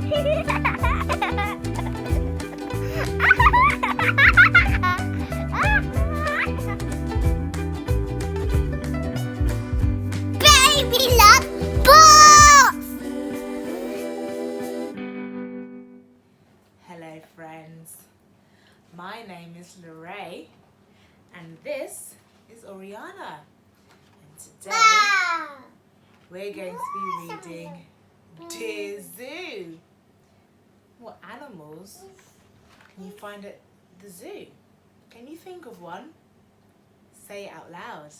Baby love balls! Hello friends, my name is Lorraine and this is Oriana, and today we're going to be reading Dear Zoo. What animals can you find at the zoo? Can you think of one? Say it out loud.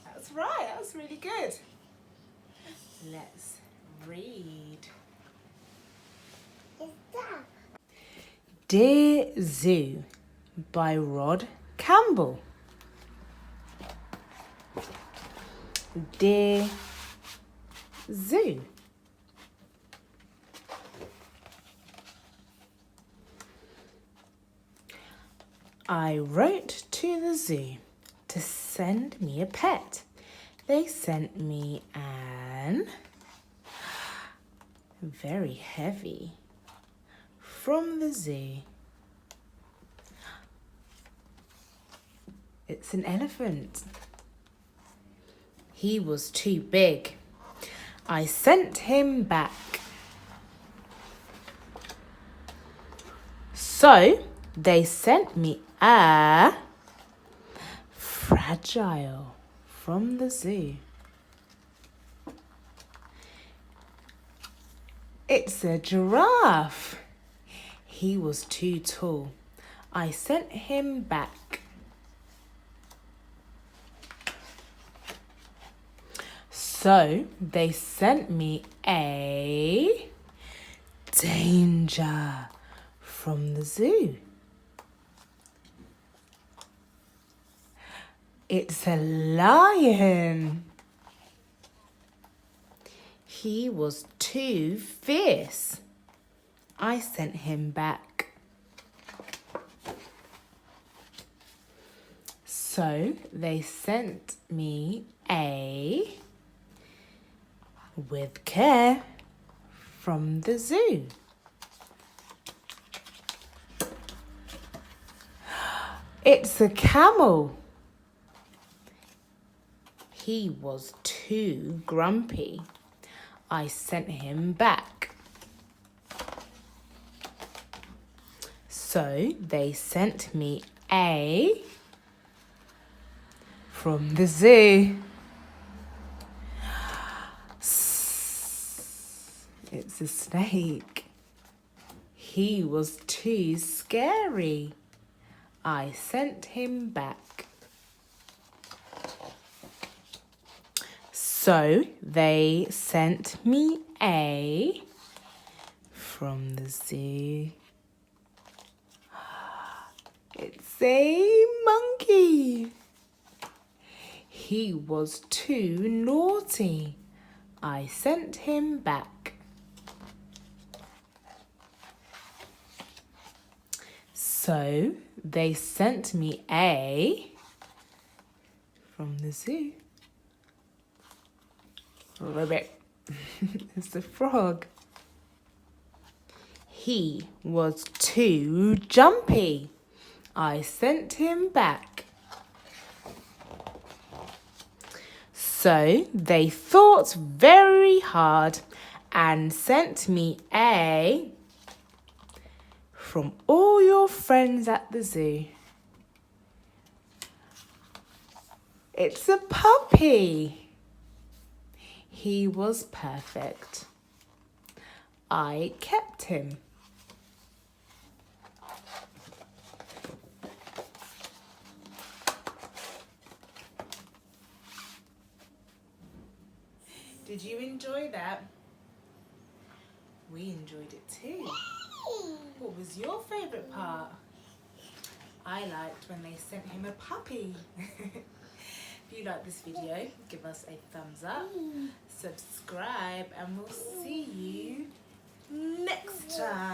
That's right, that was really good. Let's read. Dear Zoo by Rod Campbell. Dear Zoo. I wrote to the zoo to send me a pet. They sent me an very heavy from the zoo. It's an elephant. He was too big. I sent him back. So they sent me a fragile from the zoo. It's a giraffe. He was too tall. I sent him back. So they sent me a danger from the zoo. It's a lion. He was too fierce. I sent him back. So they sent me a with care from the zoo. It's a camel. He was too grumpy. I sent him back. So they sent me a from the zoo. It's a snake. He was too scary. I sent him back. So they sent me a from the zoo. It's a monkey. He was too naughty. I sent him back. So they sent me a from the zoo. Ribbit. It's a frog. He was too jumpy. I sent him back. So they thought very hard and sent me a from all your friends at the zoo. It's a puppy. He was perfect. I kept him. Did you enjoy that? We enjoyed it too. What was your favourite part? I liked when they sent him a puppy. If you like this video, give us a thumbs up, subscribe, and we'll see you next time.